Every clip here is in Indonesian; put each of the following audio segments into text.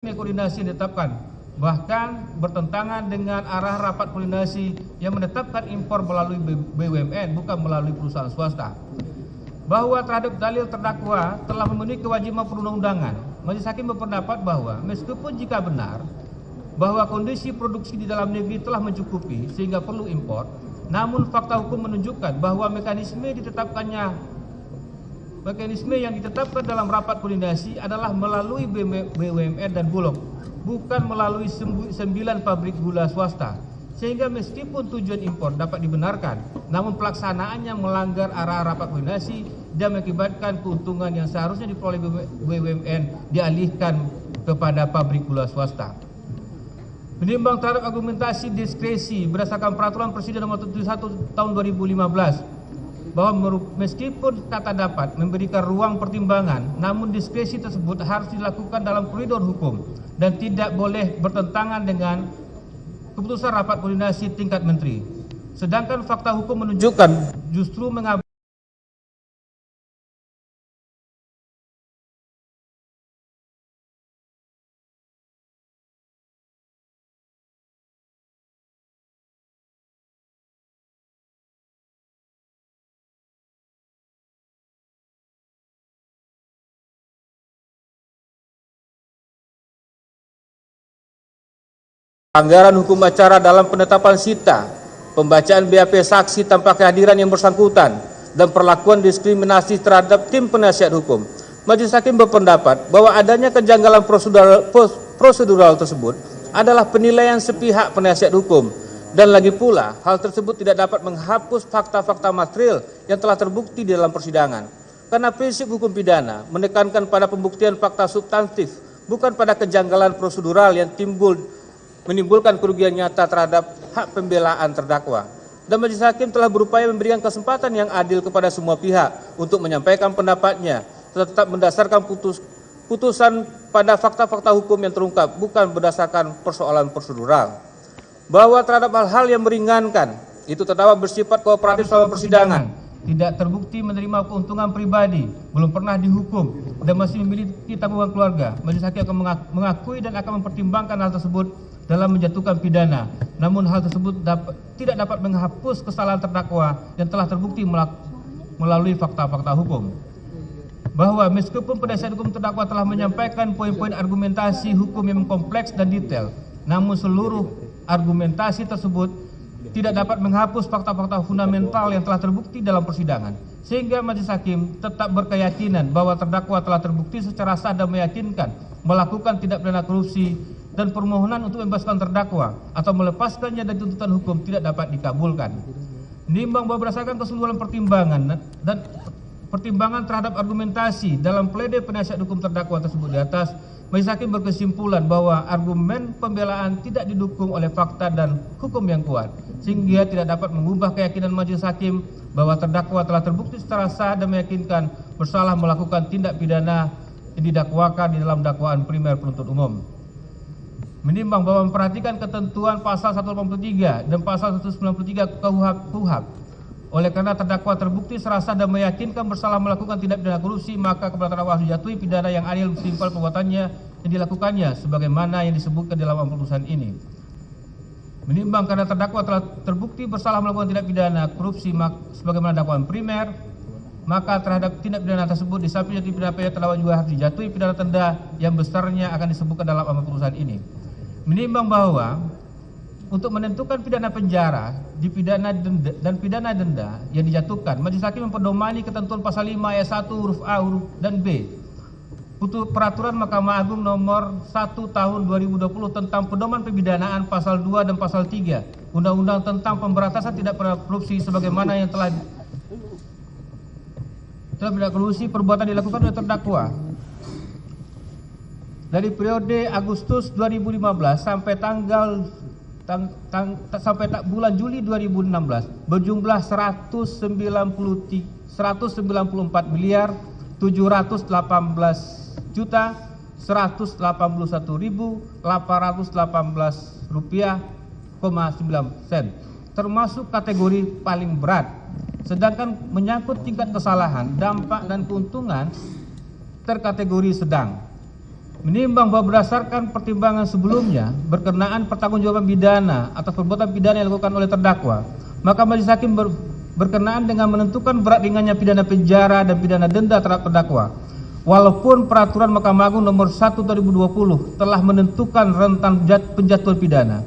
koordinasi ditetapkan, bahkan bertentangan dengan arah rapat koordinasi yang menetapkan impor melalui BUMN bukan melalui perusahaan swasta. Bahwa terhadap dalil terdakwa telah memenuhi kewajiban perundang-undangan, majelis hakim berpendapat bahwa meskipun jika benar bahwa kondisi produksi di dalam negeri telah mencukupi sehingga perlu impor, namun fakta hukum menunjukkan bahwa mekanisme yang ditetapkan dalam rapat koordinasi adalah melalui BUMN dan Bulog, bukan melalui 9 pabrik gula swasta. Sehingga meskipun tujuan impor dapat dibenarkan, namun pelaksanaannya melanggar arah rapat koordinasi dan mengakibatkan keuntungan yang seharusnya diperoleh BUMN dialihkan kepada pabrik gula swasta. Menimbang terhadap argumentasi diskresi berdasarkan Peraturan Presiden Nomor 71 Tahun 2015, bahwa meskipun kata dapat memberikan ruang pertimbangan, namun diskresi tersebut harus dilakukan dalam koridor hukum dan tidak boleh bertentangan dengan keputusan rapat koordinasi tingkat menteri. Sedangkan fakta hukum menunjukkan justru mengabaikan pelanggaran hukum acara dalam penetapan sita, pembacaan BAP saksi tanpa kehadiran yang bersangkutan, dan perlakuan diskriminasi terhadap tim penasihat hukum. Majelis hakim berpendapat bahwa adanya kejanggalan prosedural tersebut adalah penilaian sepihak penasihat hukum, dan lagi pula hal tersebut tidak dapat menghapus fakta-fakta material yang telah terbukti di dalam persidangan. Karena prinsip hukum pidana menekankan pada pembuktian fakta substantif, bukan pada kejanggalan prosedural yang menimbulkan kerugian nyata terhadap hak pembelaan terdakwa. Dan majelis hakim telah berupaya memberikan kesempatan yang adil kepada semua pihak untuk menyampaikan pendapatnya, tetap mendasarkan putusan pada fakta-fakta hukum yang terungkap, bukan berdasarkan persoalan prosedural. Bahwa terhadap hal-hal yang meringankan, itu terdakwa bersifat kooperatif selama persidangan, tidak terbukti menerima keuntungan pribadi, belum pernah dihukum, dan masih memiliki tanggungan keluarga, majelis hakim akan mengakui dan akan mempertimbangkan hal tersebut dalam menjatuhkan pidana. Namun hal tersebut tidak dapat menghapus kesalahan terdakwa yang telah terbukti melalui fakta-fakta hukum. Bahwa meskipun penasihat hukum terdakwa telah menyampaikan poin-poin argumentasi hukum yang kompleks dan detail, namun seluruh argumentasi tersebut tidak dapat menghapus fakta-fakta fundamental yang telah terbukti dalam persidangan, sehingga majelis hakim tetap berkeyakinan bahwa terdakwa telah terbukti secara sah dan meyakinkan melakukan tindak pidana korupsi, dan permohonan untuk membebaskan terdakwa atau melepaskannya dari tuntutan hukum tidak dapat dikabulkan. Menimbang bahwa berdasarkan keseluruhan pertimbangan dan pertimbangan terhadap argumentasi dalam pledoi penasihat hukum terdakwa tersebut di atas, majelis hakim berkesimpulan bahwa argumen pembelaan tidak didukung oleh fakta dan hukum yang kuat, sehingga tidak dapat mengubah keyakinan majelis hakim bahwa terdakwa telah terbukti secara sah dan meyakinkan bersalah melakukan tindak pidana yang didakwakan di dalam dakwaan primer penuntut umum. Menimbang bahwa memperhatikan ketentuan pasal 183 dan pasal 193 KUHP, oleh karena terdakwa terbukti secara sah dan meyakinkan bersalah melakukan tindak pidana korupsi, maka kepada terdakwa harus dijatuhi pidana yang adil setimpal perbuatannya yang dilakukannya sebagaimana yang disebutkan dalam putusan ini. Menimbang karena terdakwa telah terbukti bersalah melakukan tindak pidana korupsi sebagaimana dakwaan primer, maka terhadap tindak pidana tersebut di samping jatuhi pidana terdakwa juga harus dijatuhi pidana denda yang besarnya akan disebutkan dalam putusan ini. Menimbang bahwa untuk menentukan pidana penjara, pidana denda yang dijatuhkan, majelis hakim memperdomani ketentuan pasal 5 ayat 1 huruf A huruf dan B Peraturan Mahkamah Agung nomor 1 tahun 2020 tentang pedoman pemidanaan pasal 2 dan pasal 3 Undang-Undang tentang Pemberantasan Tindak Pidana Korupsi sebagaimana yang telah pidana korupsi perbuatan dilakukan oleh terdakwa dari periode Agustus 2015 sampai sampai bulan Juli 2016 berjumlah 194 miliar 718 juta 181.818 rupiah, 9 sen, termasuk kategori paling berat. Sedangkan menyangkut tingkat kesalahan, dampak dan keuntungan terkategori sedang. Menimbang bahwa berdasarkan pertimbangan sebelumnya berkenaan pertanggungjawaban pidana atas perbuatan pidana yang dilakukan oleh terdakwa, maka majelis hakim berkenaan dengan menentukan berat ringannya pidana penjara dan pidana denda terhadap terdakwa. Walaupun peraturan Mahkamah Agung nomor 1 2020 telah menentukan rentan penjatuhan pidana,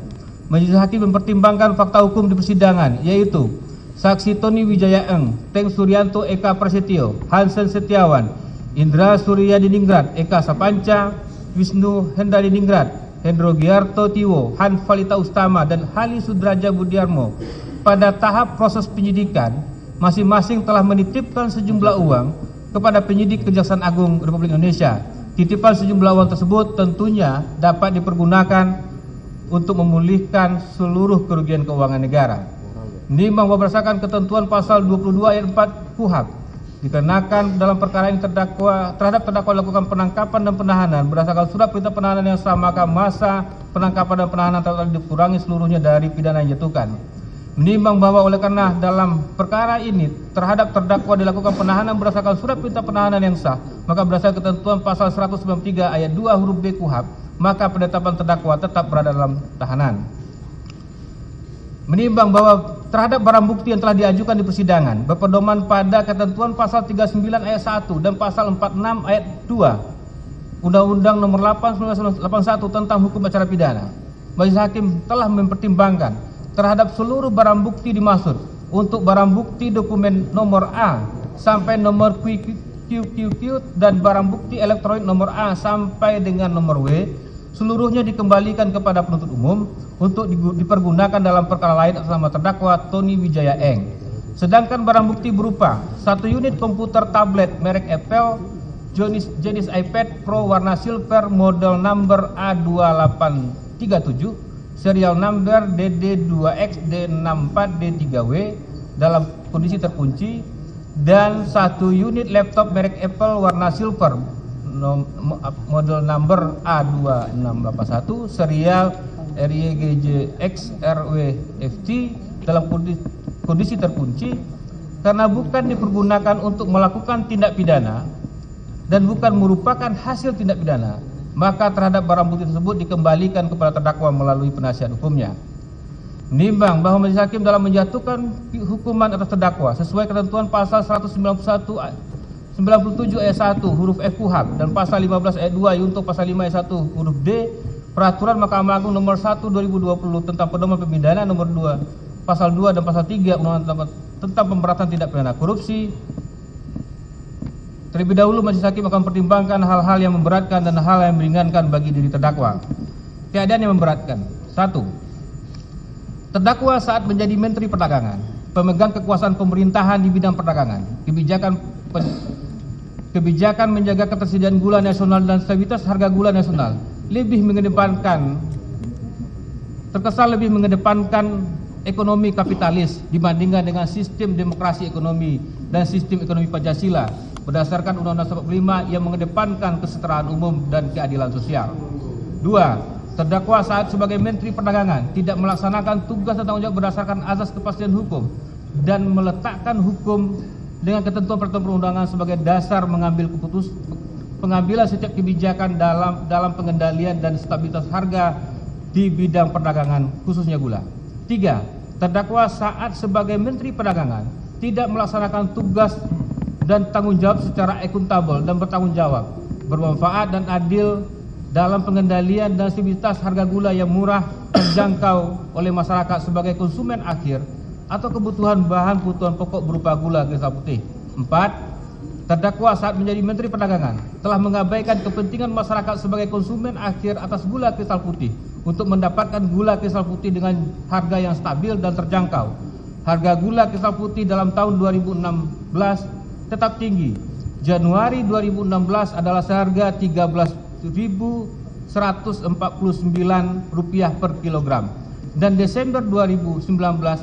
majelis hakim mempertimbangkan fakta hukum di persidangan, yaitu saksi Tony Wijaya Eng, Teng Suryanto Eka Prasetyo, Hansen Setiawan, Indra Surya Diningrat, Eka Sapanca, Wisnu Hendra Diningrat, Hendro Giarto Tiwo, Han Valita Ustama, dan Hali Sudraja Budiarmo. Pada tahap proses penyidikan, masing-masing telah menitipkan sejumlah uang kepada penyidik Kejaksaan Agung Republik Indonesia. Titipan sejumlah uang tersebut tentunya dapat dipergunakan untuk memulihkan seluruh kerugian keuangan negara. Menimbang bahwa berdasarkan ketentuan pasal 22 ayat 4 KUHP, dikenakan dalam perkara ini terhadap terdakwa dilakukan penangkapan dan penahanan berdasarkan surat perintah penahanan yang sama, maka masa penangkapan dan penahanan telah dikurangi seluruhnya dari pidana yang dijatuhkan. Menimbang bahwa oleh karena dalam perkara ini terhadap terdakwa dilakukan penahanan berdasarkan surat perintah penahanan yang sah, maka berdasarkan ketentuan pasal 193 ayat 2 huruf B KUHP, maka penetapan terdakwa tetap berada dalam tahanan. Menimbang bahwa terhadap barang bukti yang telah diajukan di persidangan berpedoman pada ketentuan pasal 39 ayat 1 dan pasal 46 ayat 2 Undang-Undang nomor 8 1981 tentang hukum acara pidana, majelis hakim telah mempertimbangkan terhadap seluruh barang bukti dimaksud untuk barang bukti dokumen nomor A sampai nomor QQQ dan barang bukti elektronik nomor A sampai dengan nomor W, seluruhnya dikembalikan kepada penuntut umum untuk dipergunakan dalam perkara lain atas nama terdakwa Tony Wijaya Eng. Sedangkan barang bukti berupa 1 unit komputer tablet merek Apple jenis iPad Pro warna silver model number A2837 serial number DD2XD64D3W dalam kondisi terkunci, dan 1 unit laptop merek Apple warna silver model number A2681 serial RYGJXRWFT dalam kondisi terkunci karena bukan dipergunakan untuk melakukan tindak pidana dan bukan merupakan hasil tindak pidana, maka terhadap barang bukti tersebut dikembalikan kepada terdakwa melalui penasihat hukumnya. Menimbang bahwa majelis hakim dalam menjatuhkan hukuman atas terdakwa sesuai ketentuan pasal 197 ayat 1 huruf F KUHP dan pasal 15 ayat 2 untuk pasal 5 ayat 1 huruf D Peraturan Mahkamah Agung nomor 1 2020 tentang pedoman pembinaan nomor 2 pasal 2 dan pasal 3 Undang-Undang tentang pemberantasan tindak pidana korupsi. Terlebih dahulu majelis hakim akan mempertimbangkan hal-hal yang memberatkan dan hal yang meringankan bagi diri terdakwa. Keadaan yang memberatkan. 1. Terdakwa saat menjadi Menteri Perdagangan, pemegang kekuasaan pemerintahan di bidang perdagangan, kebijakan menjaga ketersediaan gula nasional dan stabilitas harga gula nasional, terkesan lebih mengedepankan ekonomi kapitalis dibandingkan dengan sistem demokrasi ekonomi dan sistem ekonomi Pancasila berdasarkan Undang-Undang 45 yang mengedepankan kesetaraan umum dan keadilan sosial. 2. Terdakwa saat sebagai Menteri Perdagangan tidak melaksanakan tugas dan tanggung jawab berdasarkan azas kepastian hukum dan meletakkan hukum dengan ketentuan peraturan perundangan sebagai dasar pengambilan setiap kebijakan dalam pengendalian dan stabilitas harga di bidang perdagangan khususnya gula. 3. Terdakwa saat sebagai Menteri Perdagangan tidak melaksanakan tugas dan tanggung jawab secara akuntabel dan bertanggung jawab, bermanfaat dan adil dalam pengendalian dan stabilitas harga gula yang murah terjangkau oleh masyarakat sebagai konsumen akhir atau kebutuhan bahan kebutuhan pokok berupa gula kristal putih. 4. Terdakwa saat menjadi Menteri Perdagangan telah mengabaikan kepentingan masyarakat sebagai konsumen akhir atas gula kristal putih untuk mendapatkan gula kristal putih dengan harga yang stabil dan terjangkau. Harga gula kristal putih dalam tahun 2016 tetap tinggi. Januari 2016 adalah seharga Rp13.149 per kilogram dan Desember 2019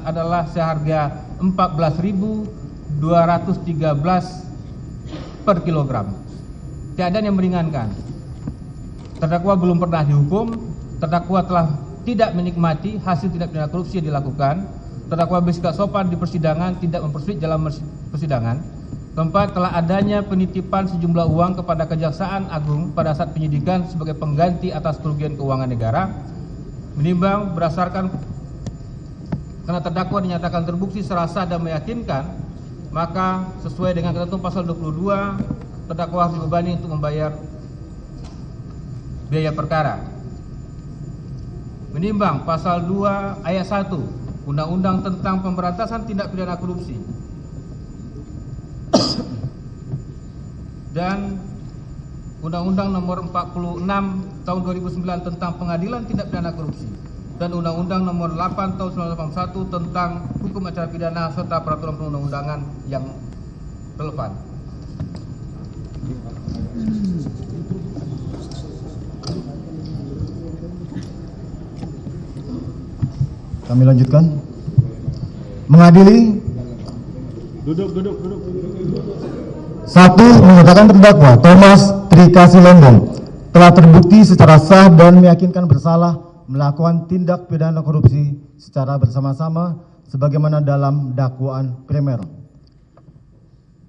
adalah seharga Rp14.213 per kilogram. Keadaan yang meringankan. Terdakwa belum pernah dihukum, terdakwa telah tidak menikmati hasil tindak pidana korupsi yang dilakukan, terdakwa bersikap sopan di persidangan, tidak mempersulit dalam persidangan, Keempat, telah adanya penitipan sejumlah uang kepada Kejaksaan Agung pada saat penyidikan sebagai pengganti atas kerugian keuangan negara. Menimbang berdasarkan karena terdakwa dinyatakan terbukti secara sah dan meyakinkan, maka sesuai dengan ketentuan pasal 22, terdakwa harus dibebani untuk membayar biaya perkara. Menimbang pasal 2 ayat 1 Undang-Undang tentang Pemberantasan Tindak Pidana Korupsi dan Undang-Undang nomor 46 tahun 2009 tentang Pengadilan Tindak Pidana Korupsi dan Undang-Undang nomor 8 tahun 1981 tentang Hukum Acara Pidana serta peraturan perundang-undangan yang relevan. Kami lanjutkan. Mengadili. Duduk. 1. Menyatakan terdakwa Thomas Trikasih Lembong telah terbukti secara sah dan meyakinkan bersalah melakukan tindak pidana korupsi secara bersama-sama sebagaimana dalam dakwaan primer.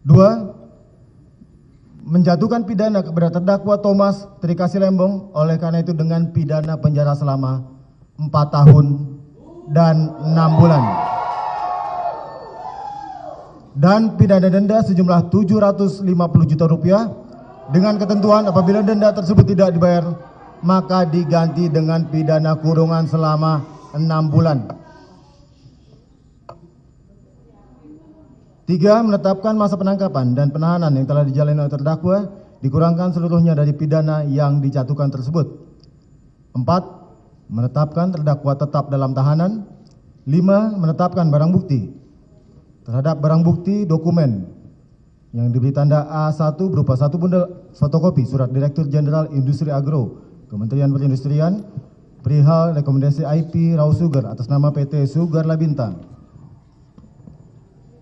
2. Menjatuhkan pidana kepada terdakwa Thomas Trikasih Lembong oleh karena itu dengan pidana penjara selama 4 tahun dan 6 bulan. Dan pidana denda sejumlah 750 juta rupiah dengan ketentuan apabila denda tersebut tidak dibayar maka diganti dengan pidana kurungan selama 6 bulan. 3. Menetapkan masa penangkapan dan penahanan yang telah dijalani oleh terdakwa dikurangkan seluruhnya dari pidana yang dijatuhkan tersebut. 4. Menetapkan terdakwa tetap dalam tahanan. 5. Menetapkan barang bukti terhadap barang bukti dokumen yang diberi tanda A1 berupa 1 bundel fotokopi surat Direktur Jenderal Industri Agro Kementerian Perindustrian perihal rekomendasi IP Raw Sugar atas nama PT Sugar Labinta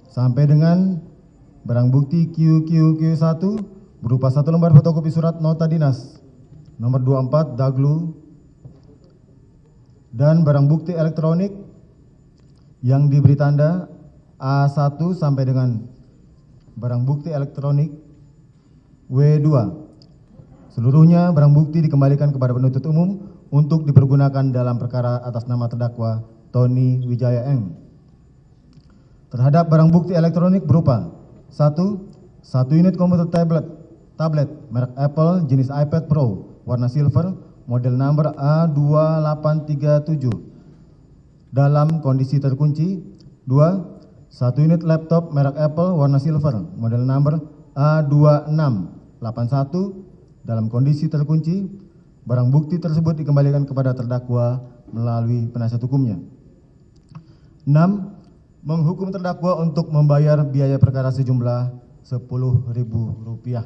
sampai dengan barang bukti QQQ1 berupa 1 lembar fotokopi surat nota dinas nomor 24 Daglu dan barang bukti elektronik yang diberi tanda A1 sampai dengan barang bukti elektronik W2. Seluruhnya barang bukti dikembalikan kepada penuntut umum untuk dipergunakan dalam perkara atas nama terdakwa Tony Wijaya Eng. Terhadap barang bukti elektronik berupa 1 unit komputer tablet merek Apple jenis iPad Pro warna silver model number A2837 dalam kondisi terkunci. 2. 1 unit laptop merek Apple warna silver model number A2681 dalam kondisi terkunci. Barang bukti tersebut dikembalikan kepada terdakwa melalui penasihat hukumnya. 6. Menghukum terdakwa untuk membayar biaya perkara sejumlah Rp10.000.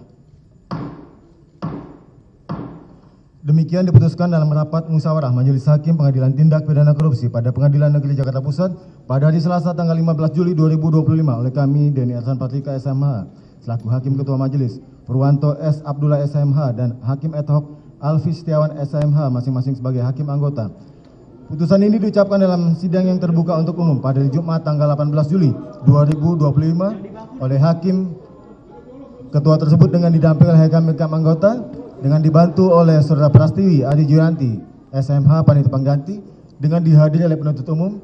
Demikian diputuskan dalam rapat musyawarah Majelis Hakim Pengadilan Tindak Pidana Korupsi pada Pengadilan Negeri Jakarta Pusat pada hari Selasa tanggal 15 Juli 2025 oleh kami Denny Ersan Patrika SMH selaku Hakim Ketua Majelis, Purwanto S. Abdullah SMH dan Hakim ad hoc Alfi Setiawan SMH masing-masing sebagai hakim anggota. Putusan ini diucapkan dalam sidang yang terbuka untuk umum pada hari Jumat tanggal 18 Juli 2025 oleh Hakim Ketua tersebut dengan didampingi oleh hakim anggota dengan dibantu oleh Saudara Prastiwi Adi Juyanti SMH Panitia Pengganti dengan dihadiri oleh penuntut umum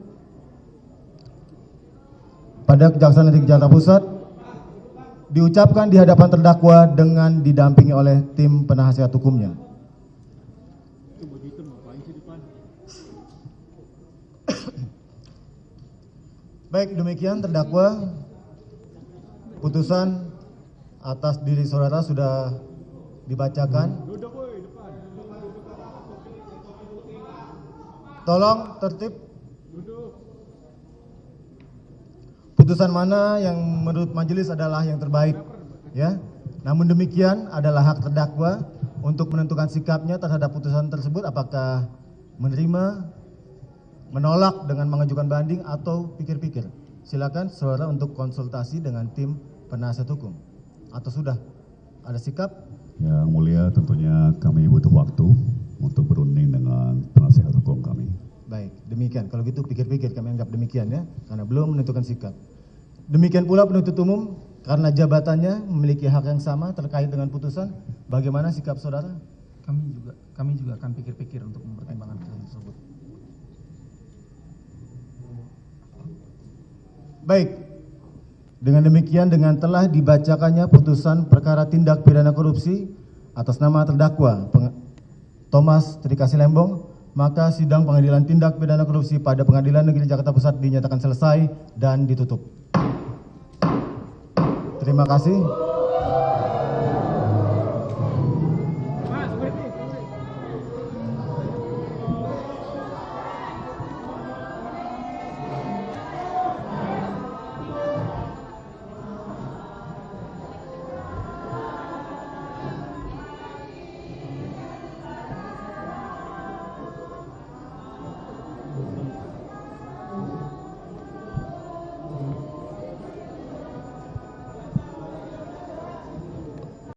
pada Kejaksaan Negeri Jakarta Pusat diucapkan di hadapan terdakwa dengan didampingi oleh tim penasihat hukumnya. Baik, demikian terdakwa putusan atas diri saudara sudah dibacakan. Tolong tertib. Putusan mana yang menurut majelis adalah yang terbaik, ya. Namun demikian adalah hak terdakwa untuk menentukan sikapnya terhadap putusan tersebut, apakah menerima, menolak dengan mengajukan banding atau pikir-pikir. Silakan saudara untuk konsultasi dengan tim penasihat hukum. Atau sudah ada sikap? Yang mulia, tentunya kami butuh waktu untuk berunding dengan penasihat hukum kami. Baik, demikian. Kalau gitu pikir-pikir, kami anggap demikian ya, karena belum menentukan sikap. Demikian pula penuntut umum karena jabatannya memiliki hak yang sama terkait dengan putusan, bagaimana sikap saudara? Kami juga akan pikir-pikir untuk mempertimbangkan hal tersebut. Baik, dengan demikian dengan telah dibacakannya putusan perkara tindak pidana korupsi atas nama terdakwa Thomas Trikasih Lembong, maka sidang pengadilan tindak pidana korupsi pada Pengadilan Negeri Jakarta Pusat dinyatakan selesai dan ditutup. Terima kasih.